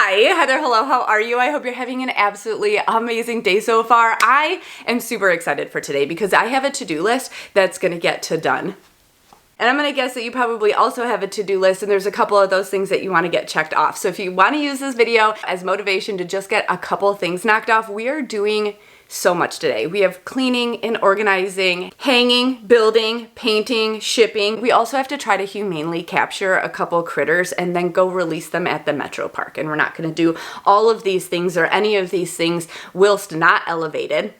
Hi, Heather, hello, how are you? I hope you're having an absolutely amazing day so far. I am super excited for today because I have a to-do list that's gonna get to done. And I'm gonna guess that you probably also have a to-do list and there's a couple of those things that you wanna get checked off. So if you wanna use this video as motivation to just get a couple things knocked off, we are doing so much today. We have cleaning and organizing, hanging, building, painting, shipping. We also have to try to humanely capture a couple critters and then go release them at the Metro Park. And we're not gonna do all of these things or any of these things whilst not elevated.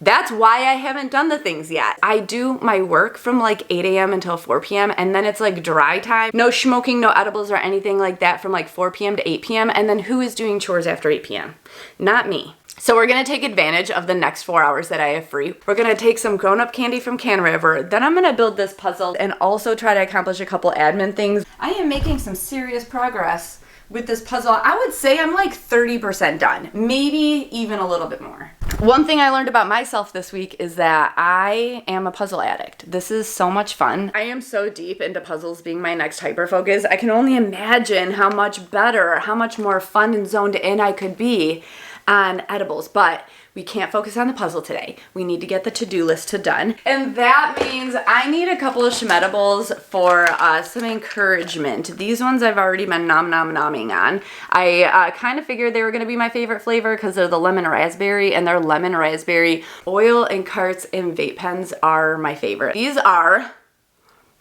That's why I haven't done the things yet. I do my work from like 8 a.m. until 4 p.m. and then it's like dry time. No smoking, no edibles or anything like that from like 4 p.m. to 8 p.m. And then who is doing chores after 8 p.m.? Not me. So we're gonna take advantage of the next 4 hours that I have free. We're gonna take some grown-up candy from Can River, then I'm gonna build this puzzle and also try to accomplish a couple admin things. I am making some serious progress with this puzzle. I would say I'm like 30% done, maybe even a little bit more. One thing I learned about myself this week is that I am a puzzle addict. This is so much fun. I am so deep into puzzles being my next hyper focus. I can only imagine how much better, how much more fun and zoned in I could be on edibles, but we can't focus on the puzzle today. We need to get the to-do list done. And that means I need a couple of schmedibles for some encouragement. These ones I've already been nomming on. I kind of figured they were gonna be my favorite flavor because they're the lemon raspberry, and their lemon raspberry oil and carts and vape pens are my favorite. These are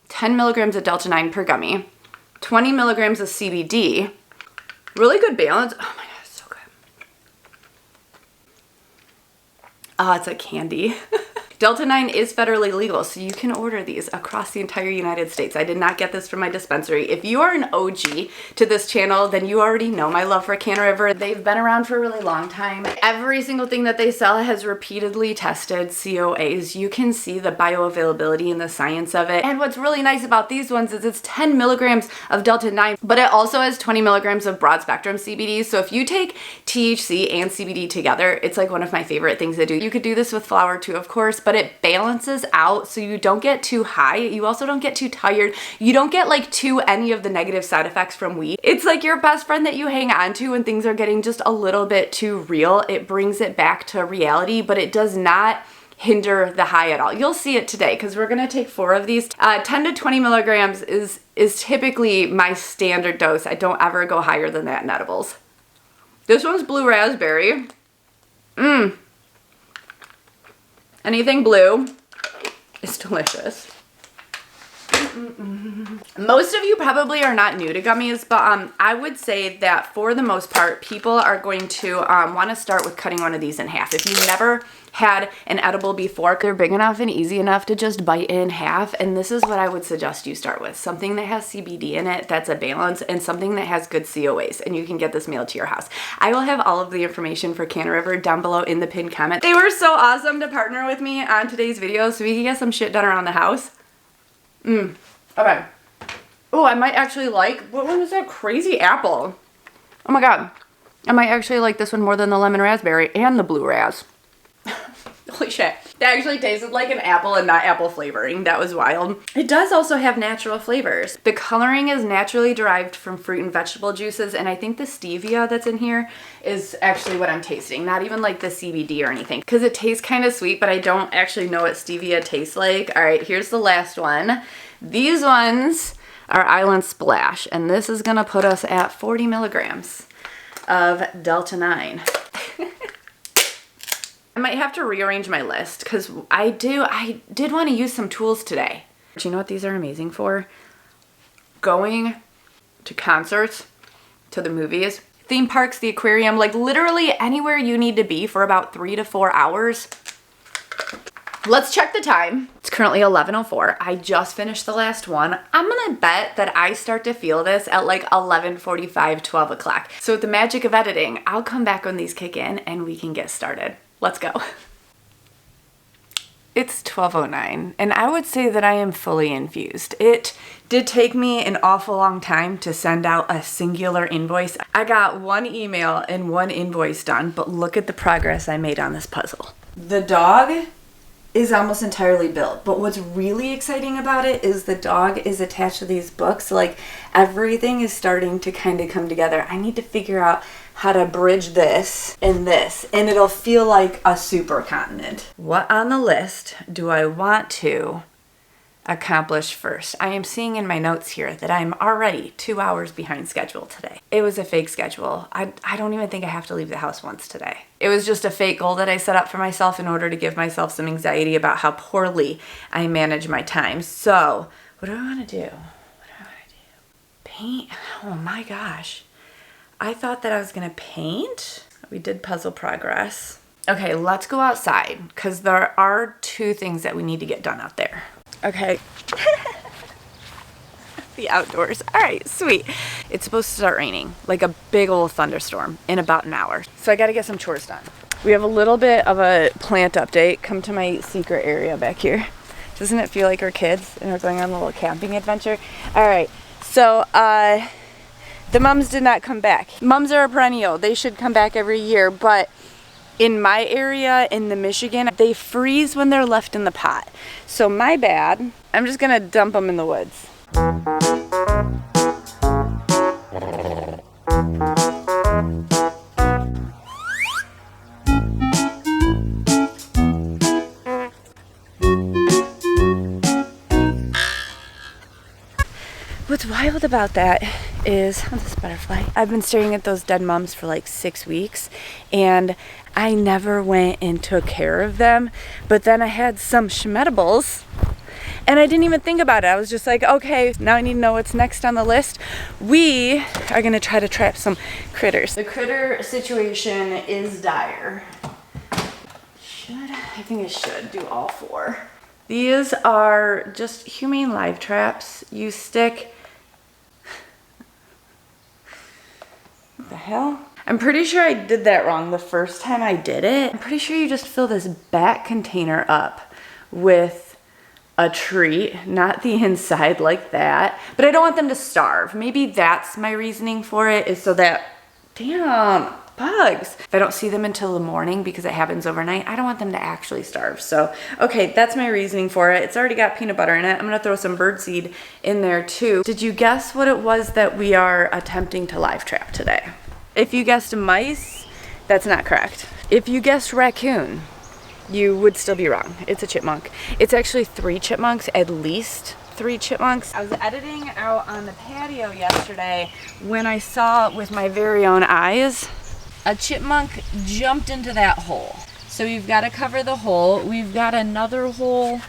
10 milligrams of Delta 9 per gummy, 20 milligrams of CBD, really good balance. Oh my God. Oh, it's like candy. Delta 9 is federally legal, so you can order these across the entire United States. I did not get this from my dispensary. If you are an OG to this channel, then you already know my love for Can River. They've been around for a really long time. Every single thing that they sell has repeatedly tested COAs. You can see the bioavailability and the science of it. And what's really nice about these ones is it's 10 milligrams of Delta 9, but it also has 20 milligrams of broad spectrum CBD. So if you take THC and CBD together, it's like one of my favorite things to do. You could do this with flower too, of course, but it balances out so you don't get too high. You also don't get too tired. You don't get like any of the negative side effects from weed. It's like your best friend that you hang on to when things are getting just a little bit too real. It brings it back to reality, but it does not hinder the high at all. You'll see it today because we're gonna take 4 of these. 10 to 20 milligrams is typically my standard dose. I don't ever go higher than that in edibles. This one's blue raspberry. Anything blue is delicious. Most of you probably are not new to gummies, but I would say that for the most part, people are going to want to start with cutting one of these in half. If you've never had an edible before, they're big enough and easy enough to just bite in half, and this is what I would suggest you start with. Something that has CBD in it that's a balance, and something that has good COAs, and you can get this mailed to your house. I will have all of the information for Can River down below in the pinned comment. They were so awesome to partner with me on today's video so we can get some shit done around the house. Okay. Oh, I might actually like, what one is that? Crazy apple. Oh my God. I might actually like this one more than the lemon raspberry and the blue ras. Holy shit. That actually tasted like an apple and not apple flavoring. That was wild. It does also have natural flavors. The coloring is naturally derived from fruit and vegetable juices, and I think the stevia that's in here is actually what I'm tasting. Not even like the CBD or anything, because it tastes kind of sweet, but I don't actually know what stevia tastes like. All right, here's the last one. These ones are Island Splash, and this is gonna put us at 40 milligrams of Delta 9. I might have to rearrange my list because I did want to use some tools today. Do you know what these are amazing for? Going to concerts, to the movies, theme parks, the aquarium, like literally anywhere you need to be for about 3 to 4 hours. Let's check the time. It's currently 11:04. I just finished the last one. I'm gonna bet that I start to feel this at like 11:45, 12 o'clock. So with the magic of editing, I'll come back when these kick in and we can get started. Let's go. It's 12:09 and I would say that I am fully infused. It did take me an awful long time to send out a singular invoice. I got 1 email and 1 invoice done, but look at the progress I made on this puzzle. The dog is almost entirely built, but what's really exciting about it is the dog is attached to these books. Like everything is starting to kind of come together. I need to figure out how to bridge this, and it'll feel like a supercontinent. What on the list do I want to accomplish first? I am seeing in my notes here that I'm already 2 hours behind schedule today. It was a fake schedule. I don't even think I have to leave the house once today. It was just a fake goal that I set up for myself in order to give myself some anxiety about how poorly I manage my time. So, what do I want to do? Paint? Oh my gosh. I thought that I was gonna paint. We did puzzle progress. Okay, let's go outside because there are 2 things that we need to get done out there. Okay. The outdoors. All right, sweet. It's supposed to start raining, like a big old thunderstorm in about an hour. So I gotta get some chores done. We have a little bit of a plant update. Come to my secret area back here. Doesn't it feel like we're kids and we're going on a little camping adventure? All right, so the mums did not come back. Mums are a perennial. They should come back every year, but in my area, in the Michigan, they freeze when they're left in the pot. So my bad. I'm just gonna dump them in the woods. What's wild about that is, oh, this butterfly. I've been staring at those dead mums for like 6 weeks and I never went and took care of them. But then I had some schmedibles and I didn't even think about it. I was just like, okay, now I need to know what's next on the list. We are gonna try to trap some critters. The critter situation is dire. I think I should do all 4. These are just humane live traps. You stick, what the hell? I'm pretty sure I did that wrong the first time I did it. I'm pretty sure you just fill this bat container up with a treat, not the inside like that. But I don't want them to starve. Maybe that's my reasoning for it, is so that, damn, bugs. If I don't see them until the morning because it happens overnight, I don't want them to actually starve. So, okay, that's my reasoning for it. It's already got peanut butter in it. I'm gonna throw some birdseed in there too. Did you guess what it was that we are attempting to live trap today? If you guessed mice, that's not correct. If you guessed raccoon, you would still be wrong. It's a chipmunk. It's actually 3 chipmunks, at least 3 chipmunks. I was editing out on the patio yesterday when I saw with my very own eyes a chipmunk jumped into that hole. So we've got to cover the hole. We've got another hole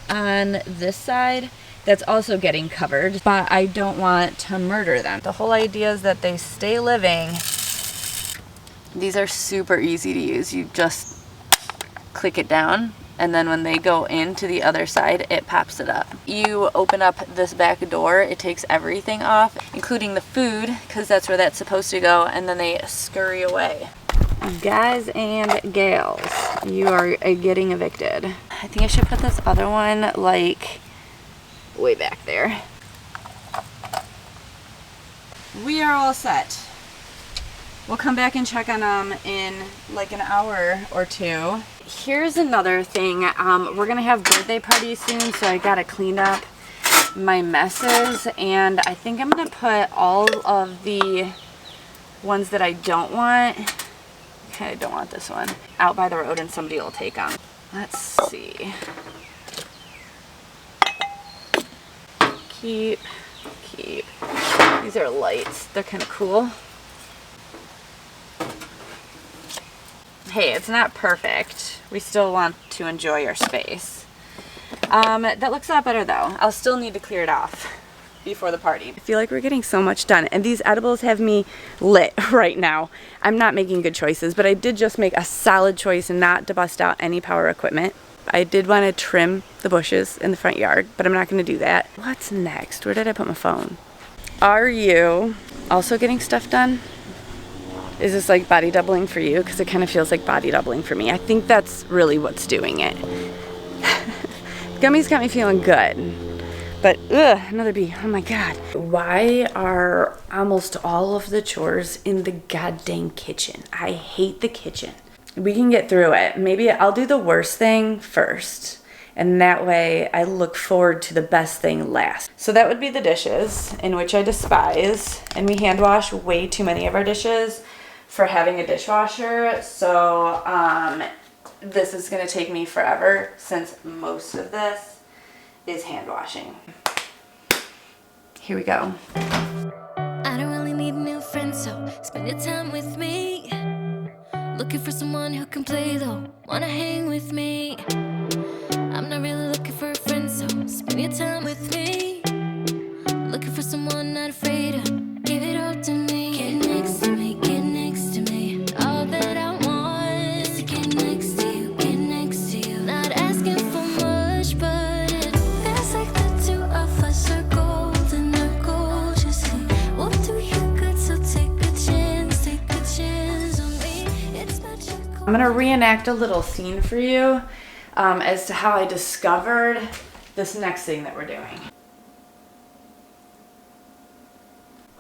on this side that's also getting covered, but I don't want to murder them. The whole idea is that they stay living. These are super easy to use. You just click it down, and then when they go into the other side, it pops it up. You open up this back door, it takes everything off, including the food, because that's where that's supposed to go, and then they scurry away. Guys and gals, you are getting evicted. I think I should put this other one like way back there. We are all set. We'll come back and check on them in like an hour or 2. Here's another thing. We're gonna have birthday parties soon, so I gotta clean up my messes, and I think I'm gonna put all of the ones that I don't want, okay, I don't want this one, out by the road and somebody will take them. Let's see. Keep. These are lights. They're kind of cool. Hey, it's not perfect. We still want to enjoy our space. That looks a lot better though. I'll still need to clear it off before the party. I feel like we're getting so much done, and these edibles have me lit right now. I'm not making good choices, but I did just make a solid choice not to bust out any power equipment. I did want to trim the bushes in the front yard, but I'm not going to do that. What's next? Where did I put my phone? Are you also getting stuff done? Is this like body doubling for you? Because it kind of feels like body doubling for me. I think that's really what's doing it. Gummies got me feeling good. But, another bee. Oh my God. Why are almost all of the chores in the goddamn kitchen? I hate the kitchen. We can get through it. Maybe I'll do the worst thing first. And that way I look forward to the best thing last. So that would be the dishes, in which I despise. And we hand wash way too many of our dishes. for having a dishwasher, so this is gonna take me forever since most of this is hand washing. Here we go. I don't really need new friends, so spend your time with me. Looking for someone who can play though, wanna hang with me. I'm not really looking for a friend, so spend your time with me. Looking for someone not afraid to give it all to me. Get next to me, get next to me. All that I want is to get next to you, get next to you. Not asking for much, but it feels like the two of us are golden, are gold, you see. We'll do you good, so take a chance on me. It's magical. I'm gonna reenact a little scene for you as to how I discovered this next thing that we're doing.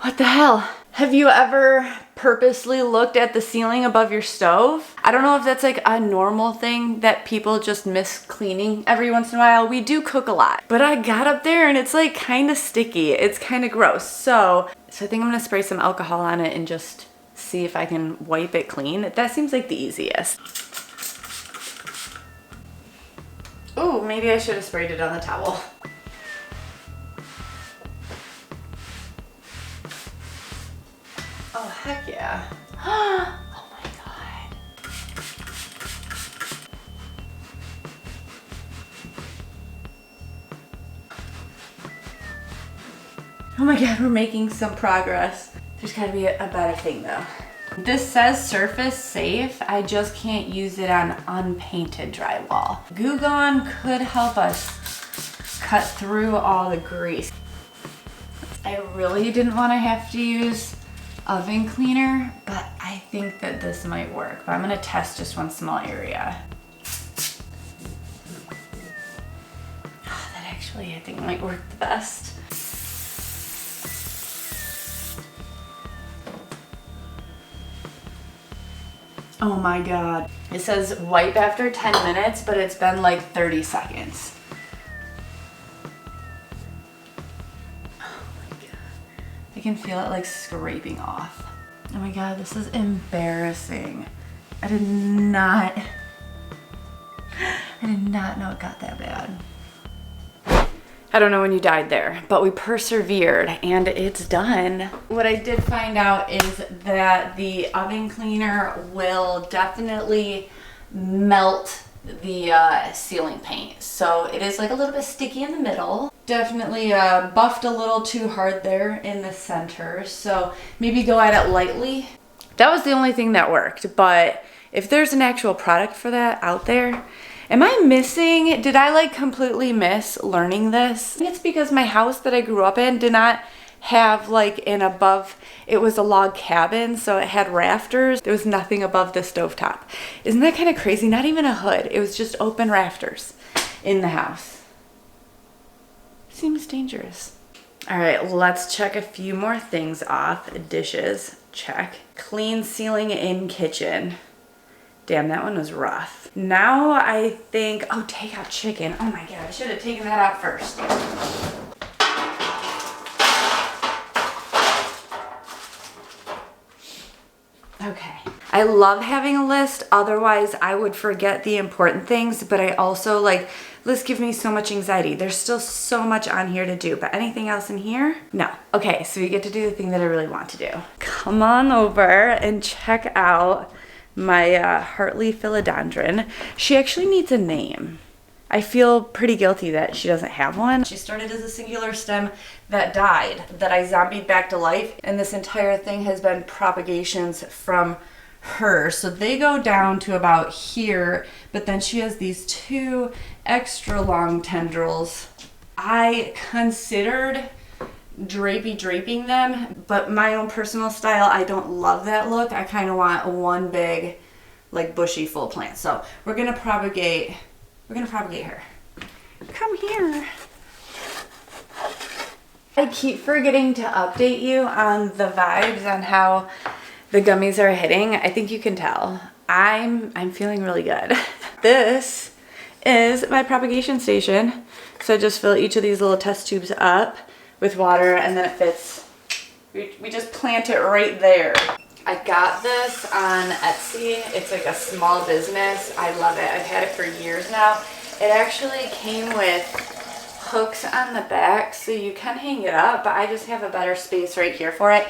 What the hell? Have you ever purposely looked at the ceiling above your stove? I don't know if that's like a normal thing that people just miss cleaning every once in a while. We do cook a lot, but I got up there and it's like kind of sticky. It's kind of gross. So I think I'm gonna spray some alcohol on it and just see if I can wipe it clean. That seems like the easiest. Oh, maybe I should have sprayed it on the towel. Oh, heck yeah. Oh my God. Oh my God, we're making some progress. There's gotta be a better thing though. This says surface safe. I just can't use it on unpainted drywall. Goo Gone could help us cut through all the grease. I really didn't want to have to use oven cleaner, but I think that this might work. But I'm gonna test just one small area. Oh, that actually I think might work the best. Oh my God. It says wipe after 10 minutes, but it's been like 30 seconds. Oh my God. I can feel it like scraping off. Oh my God, this is embarrassing. I did not know it got that bad. I don't know when you died there, but we persevered and it's done. What I did find out is that the oven cleaner will definitely melt the ceiling paint. So it is like a little bit sticky in the middle. Definitely buffed a little too hard there in the center. So maybe go at it lightly. That was the only thing that worked, but if there's an actual product for that out there, am I missing, did I like completely miss learning this? It's because my house that I grew up in did not have like an above, it was a log cabin, so it had rafters. There was nothing above the stovetop. Isn't that kind of crazy? Not even a hood. It was just open rafters in the house. Seems dangerous. All right, let's check a few more things off. Dishes, check. Clean ceiling in kitchen. Damn, that one was rough. Now I think, oh, take out chicken. Oh my God, I should have taken that out first. Okay. I love having a list, otherwise I would forget the important things, but I also like, lists give me so much anxiety. There's still so much on here to do, but anything else in here? No. Okay, so we get to do the thing that I really want to do. Come on over and check out my Heartly philodendron. She actually needs a name. I feel pretty guilty that she doesn't have one. She started as a singular stem that died, that I zombied back to life, and this entire thing has been propagations from her. So they go down to about here, but then she has these two extra long tendrils. I considered draping them, but my own personal style, I don't love that look. I kind of want one big like bushy full plant. So we're gonna propagate her. Come here. I keep forgetting to update you on the vibes on how the gummies are hitting. I think you can tell. I'm feeling really good. This is my propagation station. So I just fill each of these little test tubes up with water and then it fits. We just plant it right there. I got this on Etsy. It's like a small business. I love it. I've had it for years now. It actually came with hooks on the back so you can hang it up, but I just have a better space right here for it.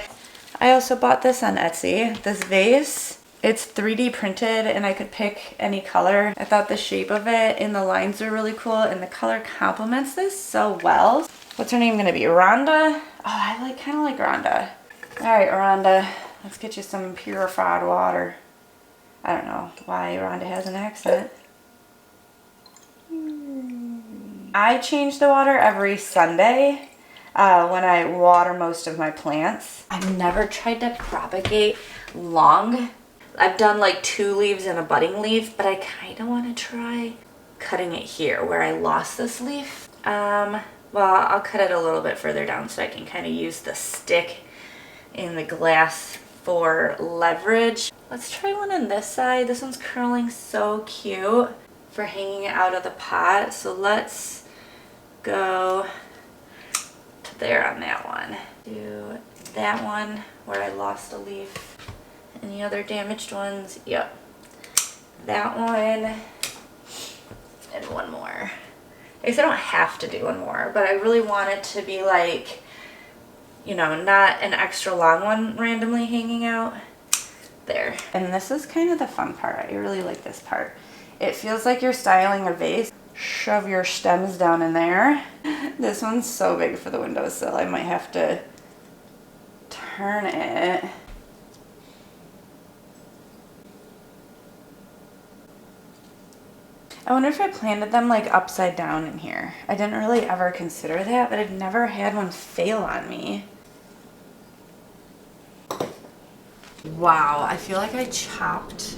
I also bought this on Etsy, this vase. It's 3D printed and I could pick any color. I thought the shape of it and the lines are really cool and the color complements this so well. What's her name gonna be? Rhonda? Oh, I kind of like Rhonda. All right, Rhonda, let's get you some purified water. I don't know why Rhonda has an accent. I change the water every Sunday when I water most of my plants. I've never tried to propagate long. I've done like 2 leaves and a budding leaf, but I kind of want to try cutting it here where I lost this leaf. Well, I'll cut it a little bit further down so I can kind of use the stick in the glass for leverage. Let's try one on this side. This one's curling so cute for hanging it out of the pot. So let's go to there on that one. Do that one where I lost a leaf. Any other damaged ones? Yep. That one and one more. I guess I don't have to do one more, but I really want it to be like, you know, not an extra long one randomly hanging out. There. And this is kind of the fun part. I really like this part. It feels like you're styling a vase. Shove your stems down in there. This one's so big for the windowsill. I might have to turn it. I wonder if I planted them like upside down in here. I didn't really ever consider that, but I've never had one fail on me. Wow, I feel like I chopped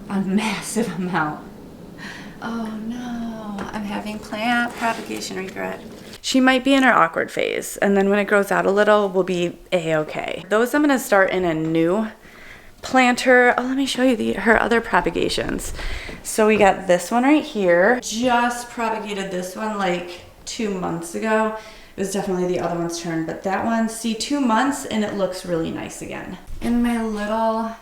a massive amount. Oh no, I'm having plant propagation regret. She might be in her awkward phase, and then when it grows out a little, we'll be a-okay. Those I'm gonna start in a new planter. Oh, let me show you her other propagations. So we got this one right here. Just propagated this one like 2 months ago. It was definitely the other one's turn, but that one, see, 2 months and it looks really nice again. In my little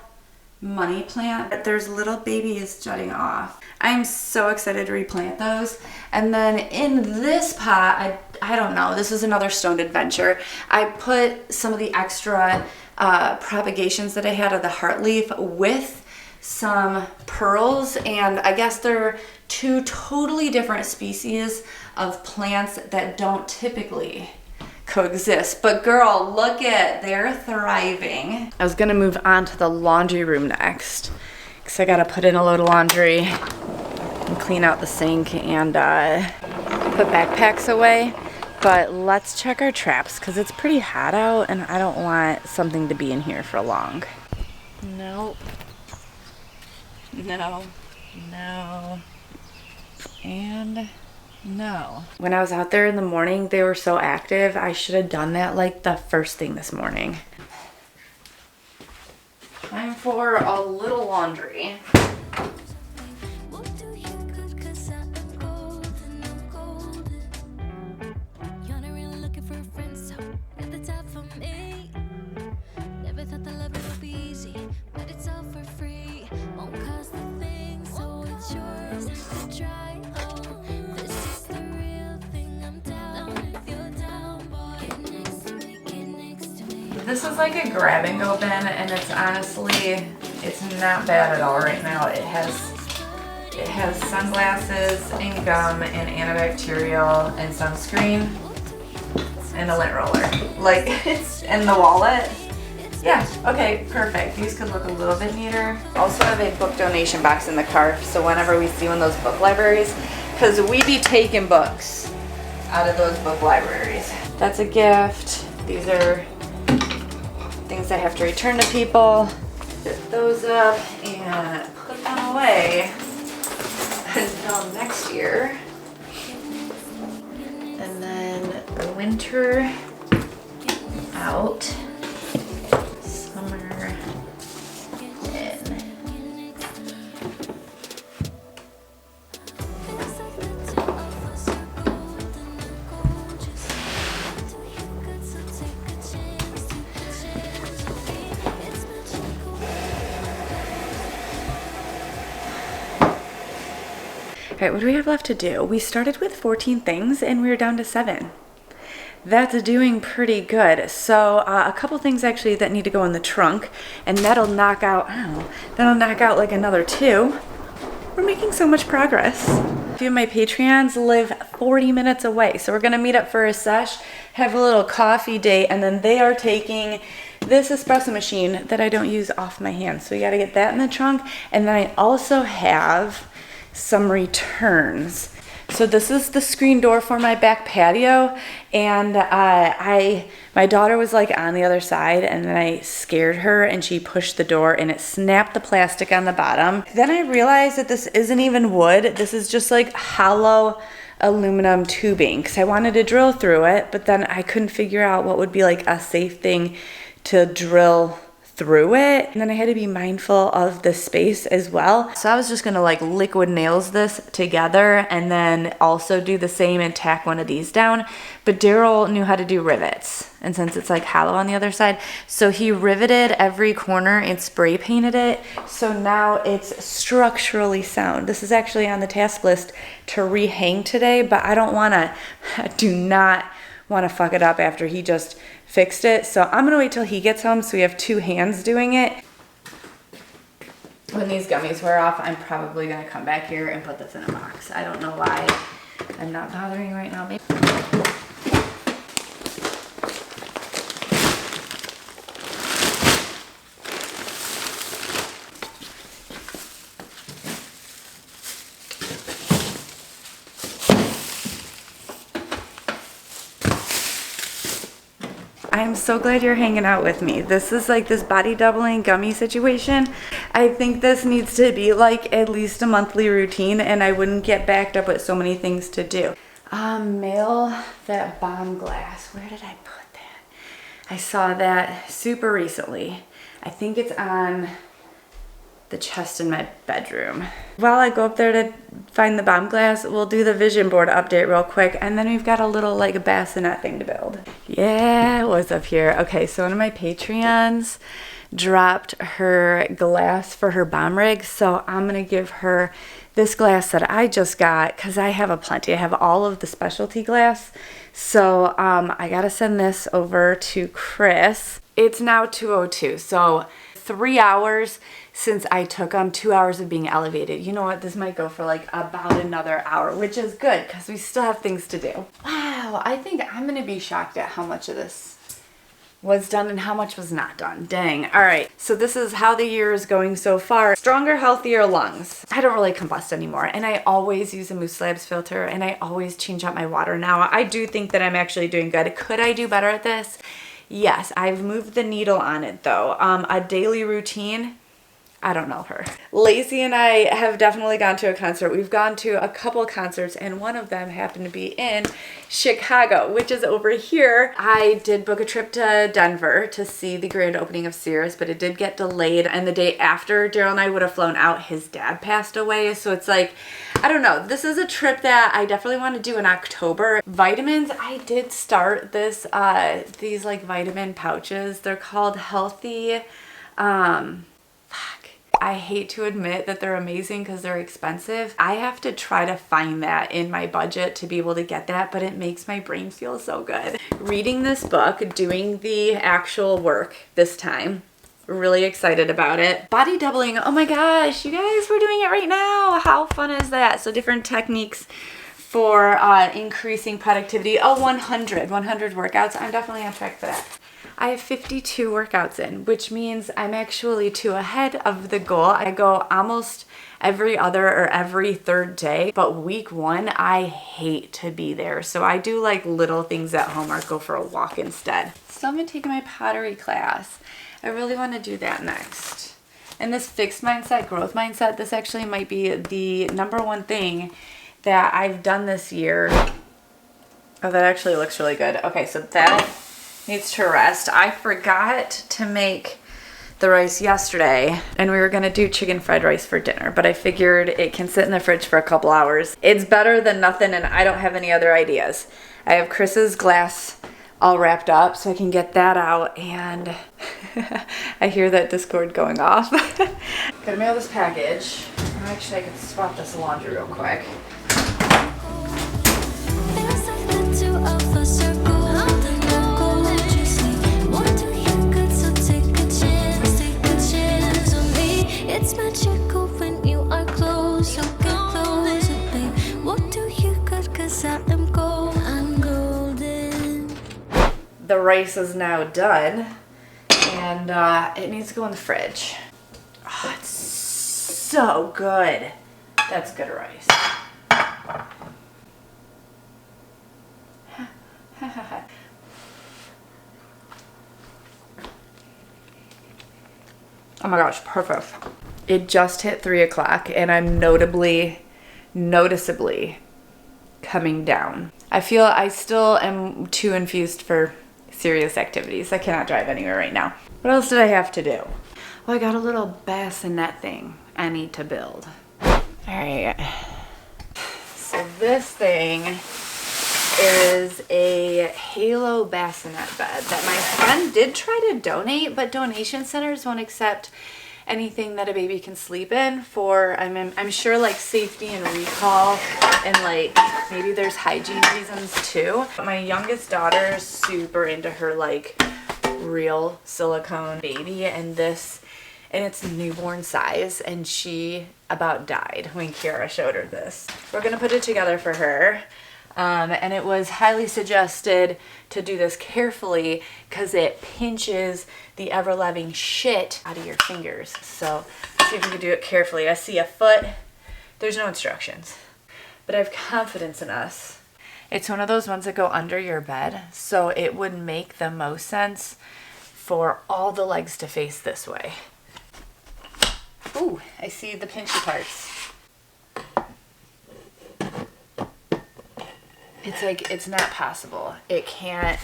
money plant, there's little babies jutting off. I'm so excited to replant those. And then in this pot, I don't know, this is another stoned adventure. I put some of the extra propagations that I had of the heart leaf with some pearls, and I guess they're 2 totally different species of plants that don't typically coexist. But girl, look they're thriving. I was gonna move on to the laundry room next because I gotta put in a load of laundry and clean out the sink and put backpacks away. But let's check our traps because it's pretty hot out and I don't want something to be in here for long. Nope. No. No. And no. When I was out there in the morning, they were so active. I should have done that like the first thing this morning. Time for a little laundry. This is like a grab and go bin, and it's honestly, it's not bad at all right now. It has sunglasses and gum and antibacterial and sunscreen and a lint roller. Like, it's in the wallet. Yeah, okay, perfect. These could look a little bit neater. Also have a book donation box in the car, so whenever we see one of those book libraries, because we be taking books out of those book libraries. That's a gift. These are things I have to return to people. Zip those up and put them away until next year. And then winter out, summer in. Okay, what do we have left to do? We started with 14 things and we're down to 7. That's doing pretty good. So a couple things actually that need to go in the trunk, and that'll knock out, that'll knock out like another 2. We're making so much progress. A few of my Patreons live 40 minutes away, so we're gonna meet up for a sesh, have a little coffee date, and then they are taking this espresso machine that I don't use off my hands. So you gotta get that in the trunk. And then I also have some returns. So this is the screen door for my back patio, and my daughter was like on the other side, and then I scared her and she pushed the door and it snapped the plastic on the bottom. Then I realized that this isn't even wood. This is just like hollow aluminum tubing, because I wanted to drill through it, but then I couldn't figure out what would be like a safe thing to drill through it. And then I had to be mindful of the space as well. So I was just gonna like liquid nails this together and then also do the same and tack one of these down. But Daryl knew how to do rivets. And since it's like hollow on the other side, so he riveted every corner and spray painted it. So now it's structurally sound. This is actually on the task list to rehang today, but I do not want to fuck it up after he just fixed it. So I'm gonna wait till he gets home so we have 2 hands doing it. When these gummies wear off, I'm probably gonna come back here and put this in a box. I don't know why I'm not bothering right now. Maybe. I'm so glad you're hanging out with me. This is like this body doubling gummy situation. I think this needs to be like at least a monthly routine, and I wouldn't get backed up with so many things to do. Mail that bomb glass. Where did I put that? I saw that super recently. I think it's on the chest in my bedroom. While I go up there to find the bomb glass, we'll do the vision board update real quick, and then we've got a little like a bassinet thing to build. Yeah, what's up here? Okay, so one of my Patreons dropped her glass for her bomb rig, so I'm gonna give her this glass that I just got because I have a plenty. I have all of the specialty glass, so I gotta send this over to Chris. It's now 2:02, so 3 hours since I took 2 hours of being elevated. You know what? This might go for like about another hour, which is good because we still have things to do. Wow, I think I'm gonna be shocked at how much of this was done and how much was not done. Dang. All right, so this is how the year is going so far. Stronger, healthier lungs. I don't really combust anymore, and I always use a Moose Labs filter, and I always change out my water now. I do think that I'm actually doing good. Could I do better at this? Yes, I've moved the needle on it though. A daily routine, I don't know her. Lacey and I have definitely gone to a concert. We've gone to a couple concerts, and one of them happened to be in Chicago, which is over here. I did book a trip to Denver to see the grand opening of Sears, but it did get delayed, and the day after Daryl and I would have flown out, his dad passed away. So it's like, I don't know. This is a trip that I definitely want to do in October. Vitamins, I did start this, these like vitamin pouches. They're called Healthy, I hate to admit that they're amazing because they're expensive. I have to try to find that in my budget to be able to get that, but it makes my brain feel so good. Reading this book, doing the actual work this time. Really excited about it. Body doubling, oh my gosh, you guys, we're doing it right now. How fun is that? So different techniques for increasing productivity. Oh, 100 workouts. I'm definitely on track for that. I have 52 workouts in, which means I'm actually 2 ahead of the goal. I go almost every other or every third day, but week 1, I hate to be there. So I do like little things at home or go for a walk instead. So I'm gonna take my pottery class. I really wanna do that next. And this fixed mindset, growth mindset, this actually might be the #1 thing that I've done this year. Oh, that actually looks really good. Okay, so that needs to rest. I forgot to make the rice yesterday, and we were gonna do chicken fried rice for dinner, but I figured it can sit in the fridge for a couple hours. It's better than nothing, and I don't have any other ideas. I have Chris's glass all wrapped up, so I can get that out, and I hear that Discord going off. Gotta mail this package. Actually, I could swap this laundry real quick. a circle. Then I go just leave. Won't do you good, so take a chance on me. It's magical when you are close, so get closer, babe. Won't do you good, cause I am gold. I'm golden. The rice is now done, and it needs to go in the fridge. Oh, it's so good. That's good rice. Oh my gosh, perfect. It just hit 3 o'clock and I'm noticeably coming down. I feel I still am too infused for serious activities. I cannot drive anywhere right now. What else did I have to do? Well, I got a little bassinet thing I need to build. All right. So this thing is a Halo bassinet bed that my friend did try to donate, but donation centers won't accept anything that a baby can sleep in for, I'm sure, like safety and recall, and like maybe there's hygiene reasons too. But my youngest daughter is super into her like real silicone baby, and it's newborn size, and she about died when Kiara showed her this. We're gonna put it together for her. And it was highly suggested to do this carefully because it pinches the ever-loving shit out of your fingers. So let's see if we can do it carefully. I see a foot. There's no instructions, but I have confidence in us. It's one of those ones that go under your bed, so it would make the most sense for all the legs to face this way. Ooh, I see the pinchy parts. It's like, it's not possible. It can't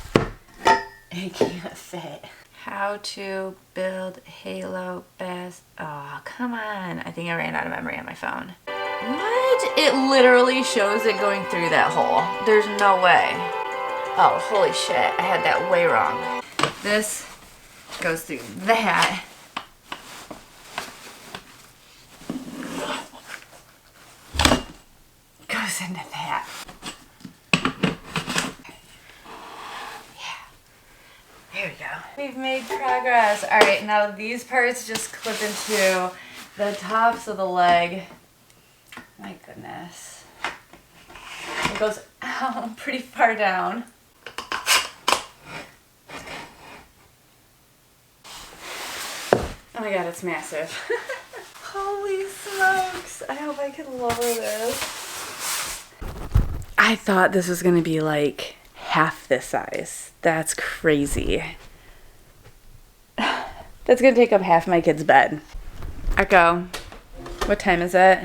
fit. How to build Halo best. Oh, come on. I think I ran out of memory on my phone. What? It literally shows it going through that hole. There's no way. Oh, holy shit. I had that way wrong. This goes through that. Goes into that. There we go. We've made progress. All right, now these parts just clip into the tops of the leg. My goodness. It goes out pretty far down. Oh my god, it's massive. Holy smokes. I hope I can lower this. I thought this was gonna be like half this size. That's crazy. That's gonna take up half my kid's bed. Echo, what time is it?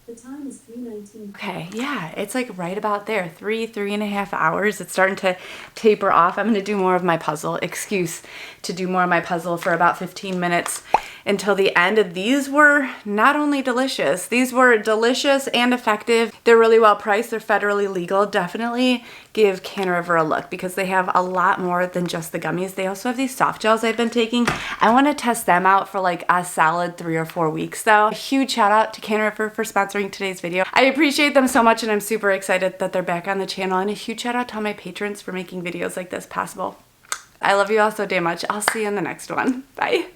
The time is 3:19. Okay, yeah, it's like right about there. 3.5 hours. It's starting to taper off. I'm gonna do more of my puzzle. Excuse to do more of my puzzle for about 15 minutes until the end. These were not only delicious, these were delicious and effective. They're really well priced. They're federally legal. Definitely give Can River a look because they have a lot more than just the gummies. They also have these soft gels I've been taking. I want to test them out for like a solid 3 or 4 weeks though. A huge shout out to Can River for sponsoring today's video. I appreciate them so much and I'm super excited that they're back on the channel, and a huge shout out to all my patrons for making videos like this possible. I love you all so damn much. I'll see you in the next one. Bye.